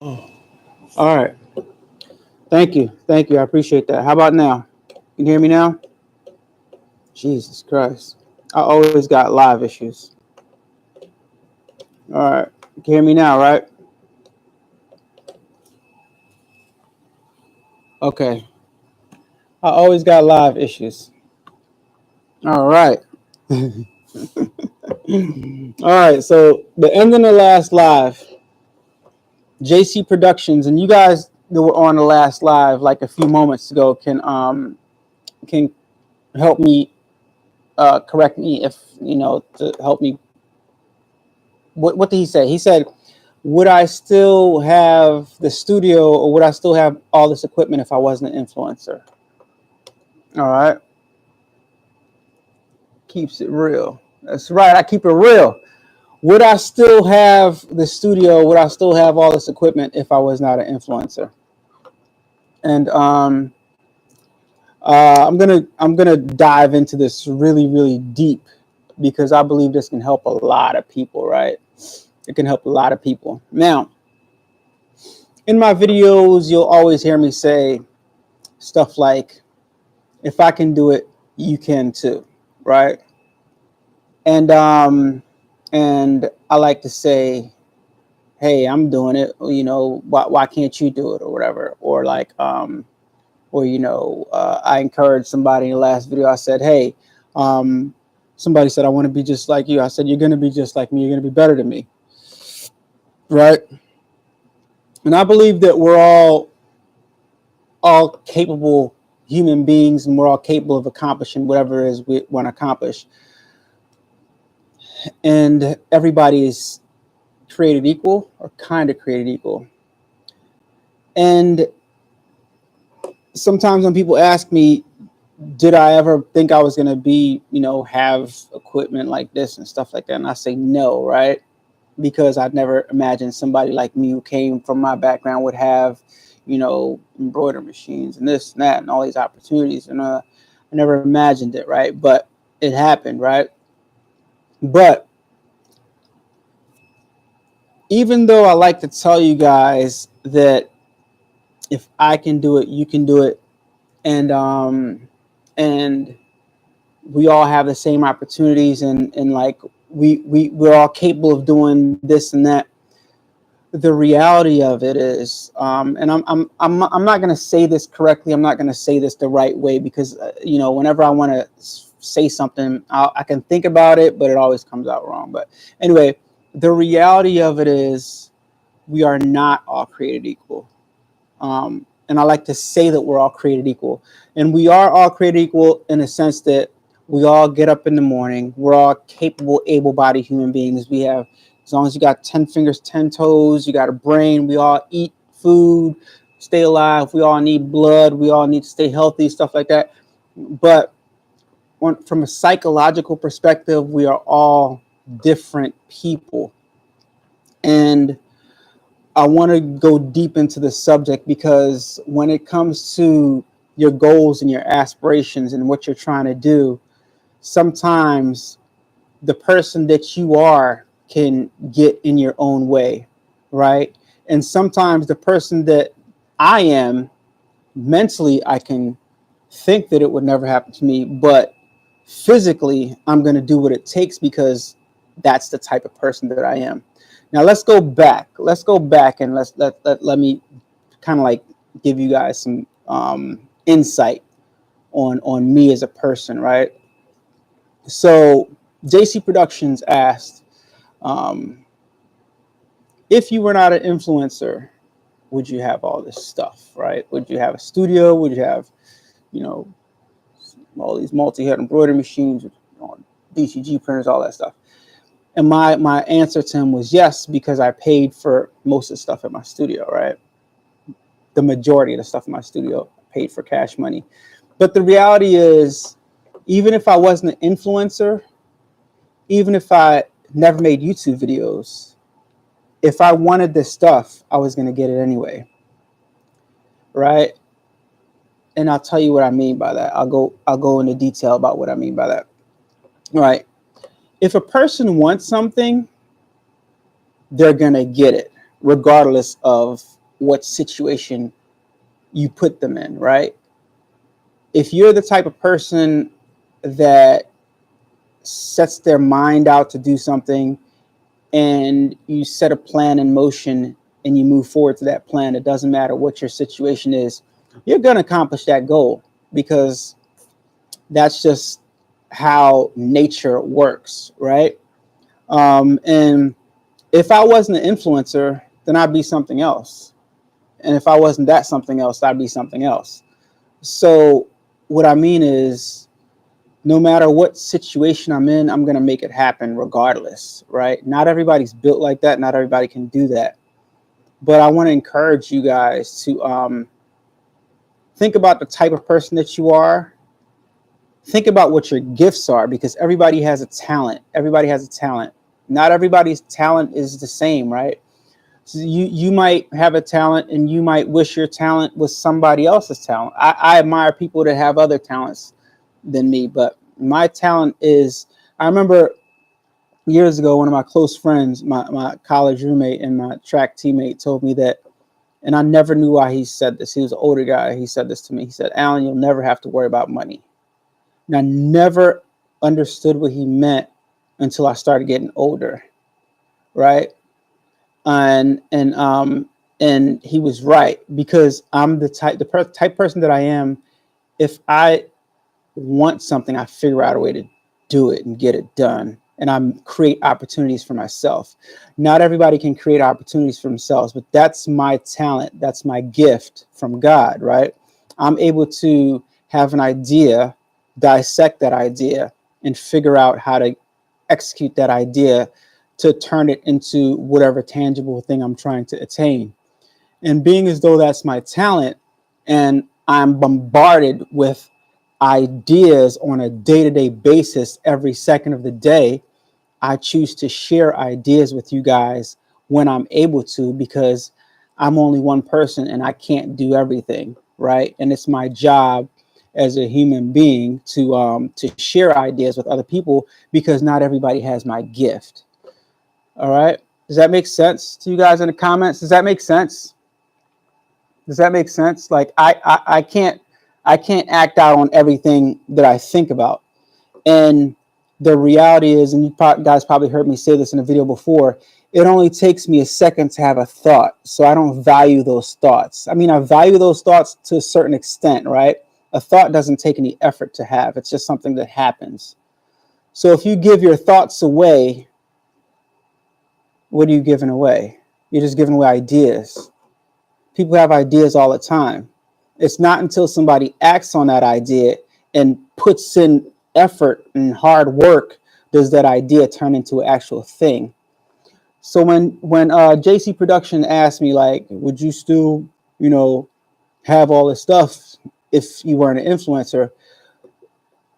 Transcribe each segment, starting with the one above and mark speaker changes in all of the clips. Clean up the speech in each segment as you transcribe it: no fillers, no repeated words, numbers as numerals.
Speaker 1: Oh, all right. Thank you. Thank you. I appreciate that. How about now? Can you hear me now? Jesus Christ. I always got live issues. All right. You can hear me now, right? Okay. I always got live issues. All right. All right. So the end of the last live, JC Productions, and you guys that were on the last live like a few moments ago can help me correct me if to help me. What did he say? He said, would I still have the studio or would I still have all this equipment if I wasn't an influencer? All right. Keeps it real. That's right. I keep it real. Would I still have the studio? Would I still have all this equipment if I was not an influencer? And I'm gonna dive into this really deep because I believe this can help a lot of people. Right? It can help a lot of people. Now, in my videos, you'll always hear me say stuff like, if I can do it, you can too, right? And and I like to say, hey, I'm doing it, why can't you do it or whatever? Or like or I encouraged somebody in the last video. I said, hey, um somebody said, I want to be just like you. I said, you're going to be just like me, you're going to be better than me, right? And I believe that we're all capable human beings, and we're all capable of accomplishing whatever it is we want to accomplish. And everybody is created equal or kind of created equal. And sometimes when people ask me, did I ever think I was going to be, have equipment like this and stuff like that? And I say no, right? Because I'd never imagined somebody like me who came from my background would have, embroidery machines and this and that and all these opportunities. And I never imagined it, right? But it happened, right? But even though I like to tell you guys that if I can do it, you can do it, and we all have the same opportunities, and like we're all capable of doing this and that. The reality of it is, and I'm not going to say this correctly. I'm not going to say this the right way because whenever I want to say something, I can think about it, but it always comes out wrong. But anyway, the reality of it is, we are not all created equal. And I like to say that we're all created equal. And we are all created equal in a sense that we all get up in the morning. We're all capable, able-bodied human beings. We have, as long as you got 10 fingers, 10 toes, you got a brain. We all eat food, stay alive. We all need blood. We all need to stay healthy, stuff like that. But from a psychological perspective, we are all different people. And I want to go deep into the subject because when it comes to your goals and your aspirations and what you're trying to do, sometimes the person that you are can get in your own way, right? And sometimes the person that I am mentally, I can think that it would never happen to me, but physically, I'm going to do what it takes because that's the type of person that I am. Now let's go back. Let's go back and let me kind of like give you guys some insight on me as a person, right? So JC Productions asked, if you were not an influencer, would you have all this stuff, right? Would you have a studio? Would you have, all these multi-head embroidery machines, DCG printers, all that stuff? And my answer to him was yes, because I paid for most of the stuff in my studio, right? The majority of the stuff in my studio paid for cash money. But the reality is, even if I wasn't an influencer, even if I never made YouTube videos, if I wanted this stuff, I was going to get it anyway, right? And I'll tell you what I mean by that. I'll go into detail about what I mean by that. All right. If a person wants something, they're going to get it, regardless of what situation you put them in, right? If you're the type of person that sets their mind out to do something and you set a plan in motion and you move forward to that plan, it doesn't matter what your situation is, you're going to accomplish that goal, because that's just how nature works, right? And if I wasn't an influencer, then I'd be something else. And if I wasn't that something else, I'd be something else. So what I mean is, no matter what situation I'm in, I'm going to make it happen regardless, right? Not everybody's built like that. Not everybody can do that. But I want to encourage you guys to think about the type of person that you are. Think about what your gifts are, because everybody has a talent. Everybody has a talent. Not everybody's talent is the same, right? So you might have a talent and you might wish your talent was somebody else's talent. I admire people that have other talents than me, but my talent is, I remember years ago, one of my close friends, my college roommate and my track teammate, told me that, and I never knew why he said this. He was an older guy. He said this to me. He said, "Alan, you'll never have to worry about money." And I never understood what he meant until I started getting older, right? And he was right, because I'm the type person that I am. If I want something, I figure out a way to do it and get it done, and I create opportunities for myself. Not everybody can create opportunities for themselves, but that's my talent. That's my gift from God, right? I'm able to have an idea, dissect that idea, and figure out how to execute that idea to turn it into whatever tangible thing I'm trying to attain. And being as though that's my talent, and I'm bombarded with ideas on a day-to-day basis every second of the day, I choose to share ideas with you guys when I'm able to, because I'm only one person and I can't do everything, right? And it's my job as a human being to share ideas with other people, because not everybody has my gift. All right. Does that make sense to you guys in the comments? Does that make sense? Does that make sense? Like I can't act out on everything that I think about. And the reality is, and you guys probably heard me say this in a video before, it only takes me a second to have a thought. So I don't value those thoughts. I mean, I value those thoughts to a certain extent, right? A thought doesn't take any effort to have. It's just something that happens. So if you give your thoughts away, what are you giving away? You're just giving away ideas. People have ideas all the time. It's not until somebody acts on that idea and puts in effort and hard work does that idea turn into an actual thing. So when JC Production asked me, like, would you still, have all this stuff if you weren't an influencer?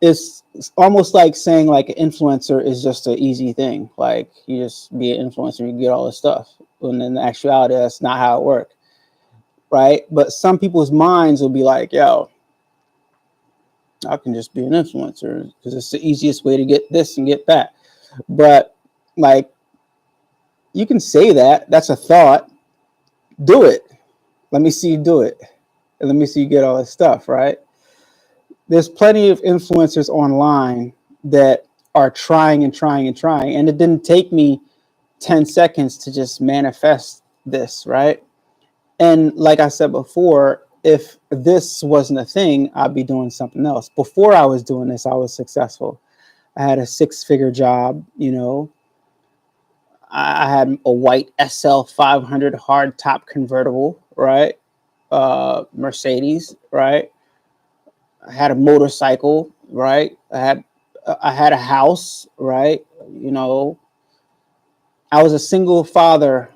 Speaker 1: It's almost like saying like an influencer is just an easy thing. Like, you just be an influencer, you get all this stuff. When in actuality, that's not how it works, right? But some people's minds will be like, yo, I can just be an influencer because it's the easiest way to get this and get that. But like, you can say that. That's a thought. Do it. Let me see you do it. And let me see you get all this stuff, right? There's plenty of influencers online that are trying and trying and trying. And it didn't take me 10 seconds to just manifest this, right? And like I said before, if this wasn't a thing, I'd be doing something else. Before I was doing this, I was successful. I had a 6-figure job, I had a white SL 500 hard top convertible, right? Mercedes, right? I had a motorcycle, right? I had a house, right? I was a single father.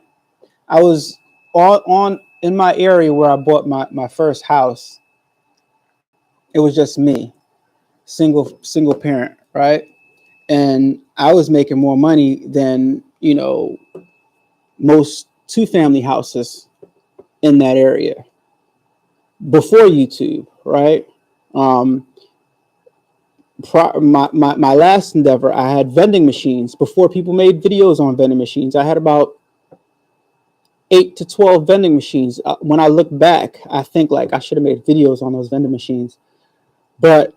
Speaker 1: I was on in my area where I bought my first house. It was just me, single parent, right? And I was making more money than, most 2-family houses in that area before YouTube, right? My last endeavor, I had vending machines before people made videos on vending machines. I had about 8 to 12 vending machines. When I look back, I think like I should have made videos on those vending machines, but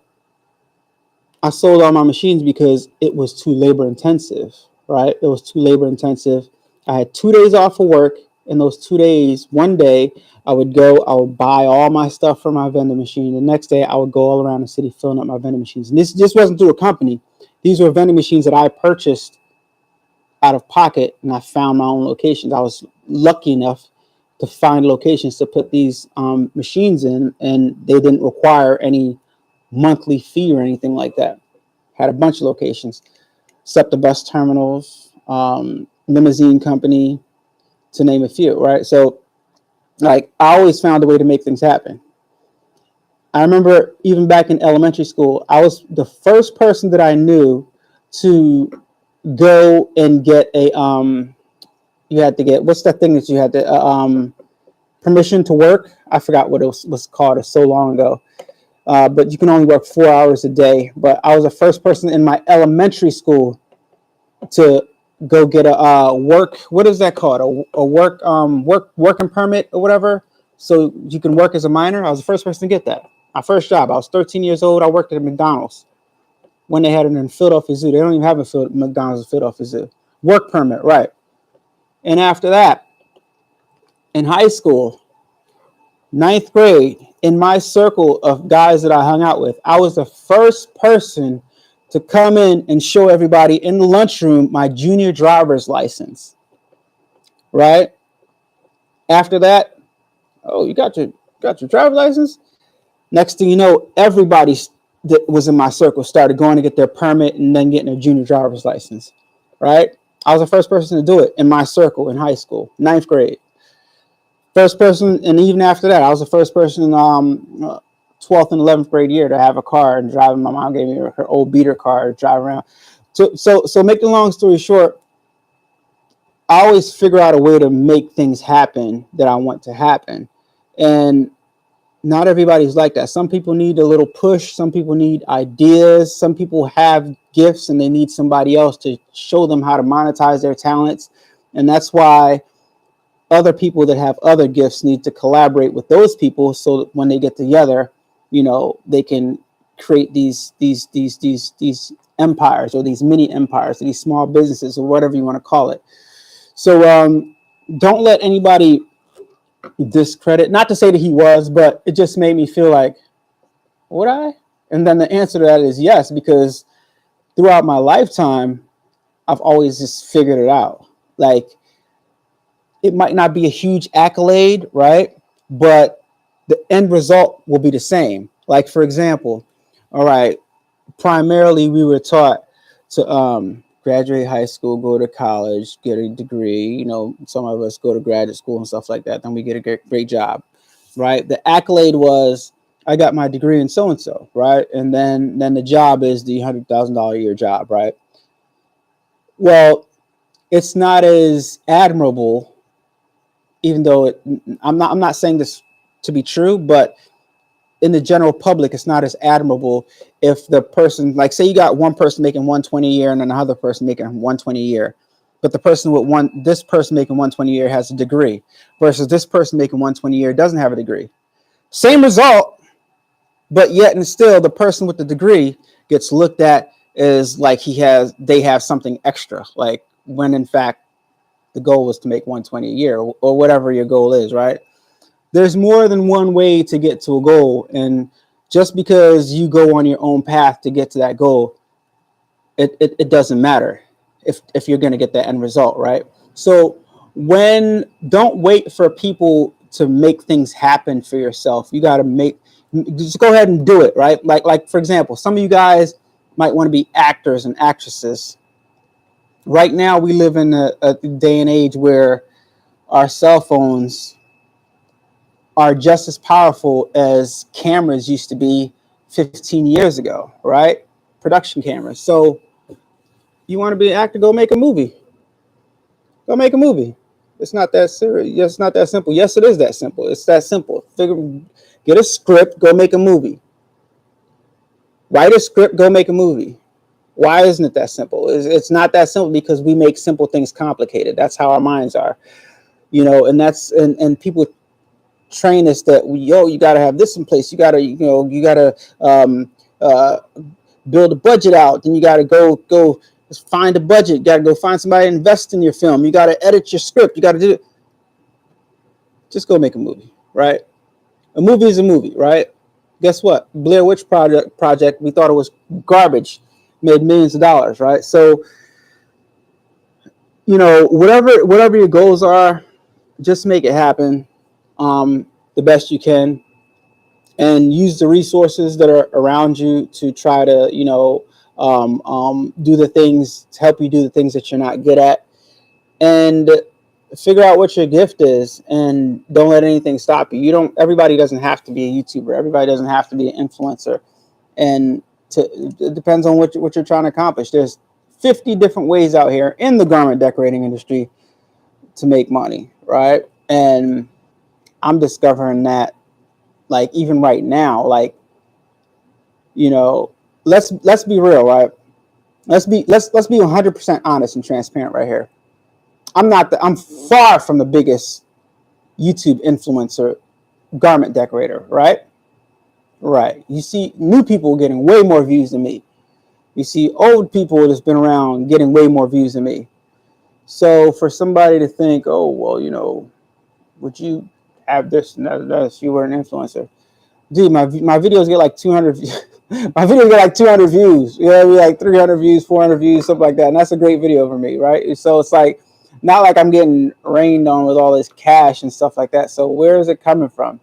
Speaker 1: I sold all my machines because it was too labor intensive, right? It was too labor intensive. I had 2 days off of work. In those 2 days, one day I would buy all my stuff from my vending machine. The next day I would go all around the city filling up my vending machines. And this wasn't through a company. These were vending machines that I purchased out of pocket, and I found my own locations. I was lucky enough to find locations to put these machines in, and they didn't require any monthly fee or anything like that. Had a bunch of locations, SEPTA bus terminals, limousine company, to name a few, right? So like I always found a way to make things happen. I remember even back in elementary school, I was the first person that I knew to go and get a you had to get, what's that thing that you had to permission to work? I forgot what it was called. It's so long ago. But you can only work 4 hours a day. But I was the first person in my elementary school to go get a work. What is that called? A working permit or whatever. So you can work as a minor. I was the first person to get that. My first job. I was 13 years old. I worked at McDonald's when they had it in Philadelphia Zoo. They don't even have a McDonald's in Philadelphia Zoo. Work permit, right? And after that, in high school, 9th grade, in my circle of guys that I hung out with, I was the first person to come in and show everybody in the lunchroom my junior driver's license, right? After that, oh, you got your driver's license? Next thing you know, everybody that was in my circle started going to get their permit and then getting their junior driver's license, right? I was the first person to do it in my circle in high school, 9th grade. First person, and even after that, I was the first person in 12th and 11th grade year to have a car and driving. My mom gave me her old beater car to drive around. So make the long story short, I always figure out a way to make things happen that I want to happen. And not everybody's like that. Some people need a little push. Some people need ideas. Some people have gifts and they need somebody else to show them how to monetize their talents. And that's why other people that have other gifts need to collaborate with those people, so that when they get together, you know, they can create these empires, or these mini empires, or these small businesses, or whatever you want to call it. So don't let anybody discredit, not to say that he was, but it just made me feel like, would I? And then the answer to that is yes, because throughout my lifetime, I've always just figured it out. Like, it might not be a huge accolade, right? But the end result will be the same. Like, for example, all right, primarily we were taught to graduate high school, go to college, get a degree. You know, some of us go to graduate school and stuff like that. Then we get a great job, right? The accolade was, I got my degree in so-and-so, right? And then the job is the $100,000 a year job, right? Well, it's not as admirable, even though I'm not saying this to be true, but in the general public, it's not as admirable if the person, like, say you got one person making 120 a year and another person making 120 a year, but the person with this person making 120 a year has a degree versus this person making 120 a year doesn't have a degree. Same result, but yet and still the person with the degree gets looked at as like they have something extra, like, when in fact the goal was to make 120 a year, or whatever your goal is, right? There's more than one way to get to a goal. And just because you go on your own path to get to that goal, it doesn't matter if you're going to get that end result, right? So don't wait for people to make things happen for yourself. You got to just go ahead and do it, right? Like for example, some of you guys might want to be actors and actresses. Right now, we live in a day and age where our cell phones are just as powerful as cameras used to be 15 years ago, right? Production cameras. So you want to be an actor, go make a movie. Go make a movie. It's not that serious. It's not that simple. Yes, it is that simple. It's that simple. Get a script, go make a movie. Write a script, go make a movie. Why isn't it that simple? It's not that simple because we make simple things complicated. That's how our minds are. you know, and that's, and people train us that you got to have this in place. You got to, you got to uh, build a budget out. Then you got to go find a budget. You got to go find somebody to invest in your film. You got to edit your script. You got to do it. Just go make a movie, right? A movie is a movie, right? Guess what? Blair Witch Project, we thought it was garbage, made millions of dollars, right? So, you know, whatever your goals are, just make it happen the best you can, and use the resources that are around you to try to, do the things to help you do the things that you're not good at, and figure out what your gift is, and don't let anything stop you. Everybody doesn't have to be a YouTuber. Everybody doesn't have to be an influencer. And it depends on what you're trying to accomplish. There's 50 different ways out here in the garment decorating industry to make money, right? And I'm discovering that, like, even right now, like, let's be real, right? Let's be 100% honest and transparent right here. I'm far from the biggest YouTube influencer garment decorator, right? Right. You see new people getting way more views than me. You see old people that's been around getting way more views than me. So for somebody to think, oh, well, would you have this and that if you were an influencer? Dude, my videos get like 200 my videos get like 200 views. You know, like 300 views, 400 views, something like that. And that's a great video for me, right? So it's like, not like I'm getting rained on with all this cash and stuff like that. So where is it coming from?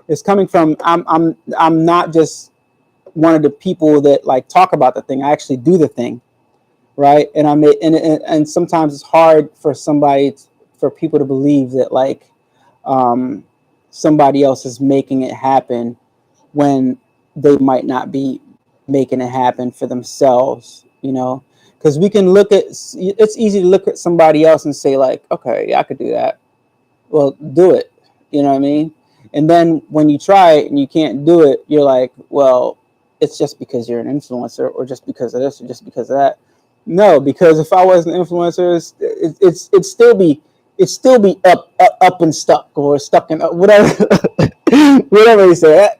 Speaker 1: It's coming from, I'm not just one of the people that like talk about the thing. I actually do the thing, right? And and sometimes it's hard for for people to believe that like somebody else is making it happen when they might not be making it happen for themselves, because we can it's easy to look at somebody else and say like, okay, yeah, I could do that. Well, do it. You know what I mean? And then when you try it and you can't do it, you're like, well, it's just because you're an influencer, or just because of this, or just because of that. No, because if I wasn't an influencer, it'd still be up and stuck, or stuck in whatever whatever you say.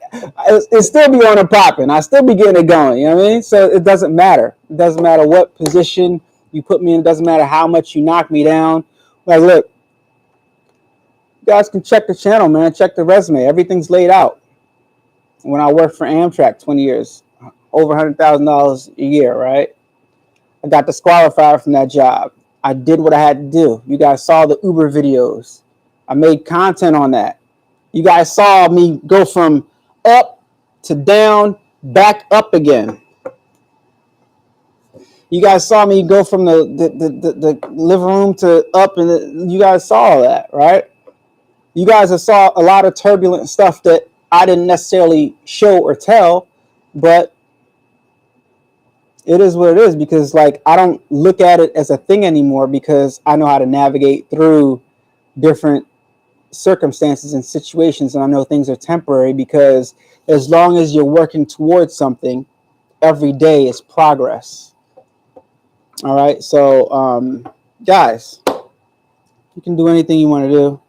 Speaker 1: It'd still be on and popping. I still be getting it going. You know what I mean? So it doesn't matter. It doesn't matter what position you put me in. It doesn't matter how much you knock me down. Like, look, you guys can check the channel, man. Check the resume. Everything's laid out. When I worked for Amtrak 20 years, over $100,000 a year, right? I got disqualified from that job. I did what I had to do. You guys saw the Uber videos. I made content on that. You guys saw me go from up to down, back up again. You guys saw me go from the living room to up, and you guys saw all that, right? You guys have saw a lot of turbulent stuff that I didn't necessarily show or tell, but it is what it is, because like I don't look at it as a thing anymore, because I know how to navigate through different circumstances and situations, and I know things are temporary, because as long as you're working towards something, every day is progress. All right, so guys, you can do anything you want to do,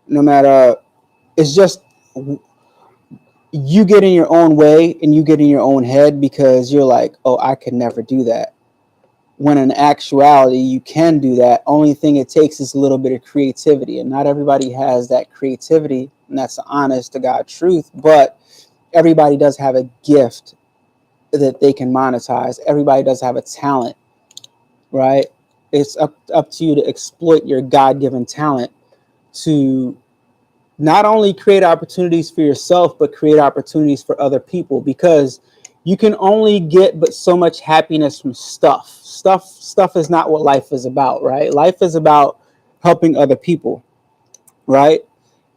Speaker 1: no matter, it's just you get in your own way and you get in your own head, because you're like, oh, I could never do that, when in actuality you can do that. Only thing it takes is a little bit of creativity, and not everybody has that creativity, and that's the honest to God truth. But everybody does have a gift that they can monetize. Everybody does have a talent, right? It's up to you to exploit your God-given talent to not only create opportunities for yourself, but create opportunities for other people, because you can only get but so much happiness from stuff. Stuff is not what life is about, right? Life is about helping other people, right?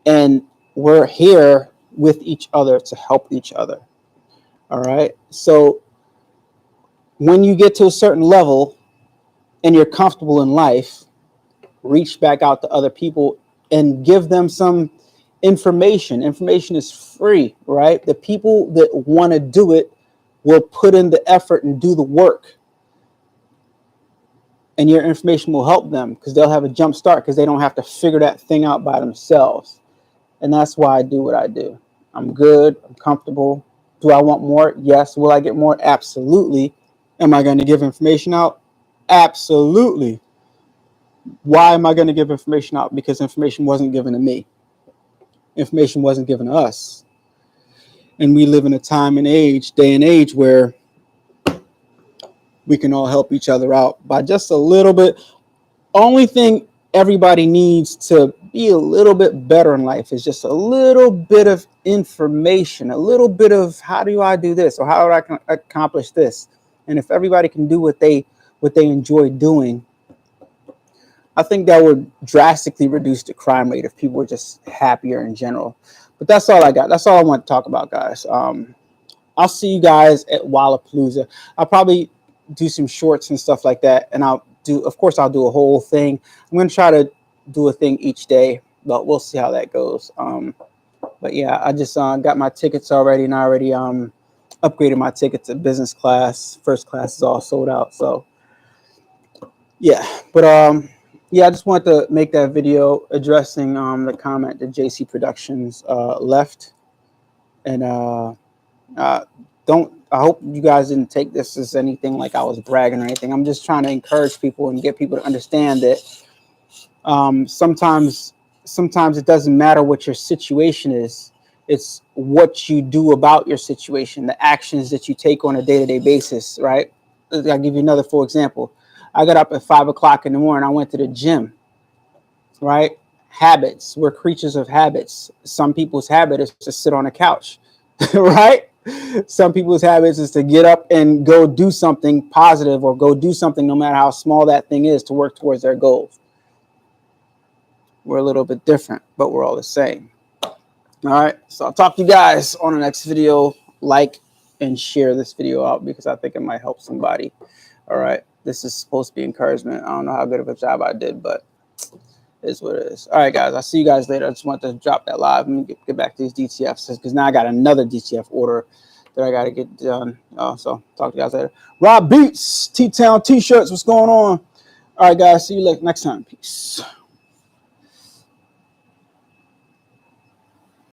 Speaker 1: And we're here with each other to help each other. All right. So when you get to a certain level and you're comfortable in life, reach back out to other people and give them some information. Information is free, right? The people that want to do it will put in the effort and do the work. and your information will help them because they'll have a jump start because they don't have to figure that thing out by themselves. And that's why I do what I do. I'm good. I'm comfortable. Do I want more? Yes. Will I get more? Absolutely. Am I going to give information out? Absolutely. Why am I going to give information out? Because information wasn't given to me. Information wasn't given to us. And we live in a time and age, day and age, where we can all help each other out by just a little bit. Only thing everybody needs to be a little bit better in life is just a little bit of information, a little bit of how do I do this or how do I accomplish this. And if everybody can do what they enjoy doing, I think that would drastically reduce the crime rate if people were just happier in general. But that's all I got. That's all I want to talk about, guys. I'll see you guys at Wallapalooza. I'll probably do some shorts and stuff like that, and I'll do a whole thing. I'm going to try to do a thing each day, but we'll see how that goes. But yeah, I just got my tickets already, and I already upgraded my ticket to business class. First class is all sold out, so yeah. But yeah, I just wanted to make that video addressing the comment that JC Productions left, and I hope you guys didn't take this as anything like I was bragging or anything. I'm just trying to encourage people and get people to understand that sometimes it doesn't matter what your situation is. It's what you do about your situation, the actions that you take on a day-to-day basis, right? I'll give you another for example. I got up at 5 o'clock in the morning. I went to the gym, right? Habits. We're creatures of habits. Some people's habit is to sit on a couch, right? Some people's habits is to get up and go do something positive or go do something no matter how small that thing is to work towards their goals. We're a little bit different, but we're all the same. All right. So I'll talk to you guys on the next video. Like and share this video out because I think it might help somebody. All right. This is supposed to be encouragement. I don't know how good of a job I did, but it is what it is. All right, guys. I'll see you guys later. I just want to drop that live. Let me get back to these DTFs because now I got another DTF order that I got to get done. So talk to you guys later. Rob Beats, T-Town T-shirts. What's going on? All right, guys. See you next time. Peace.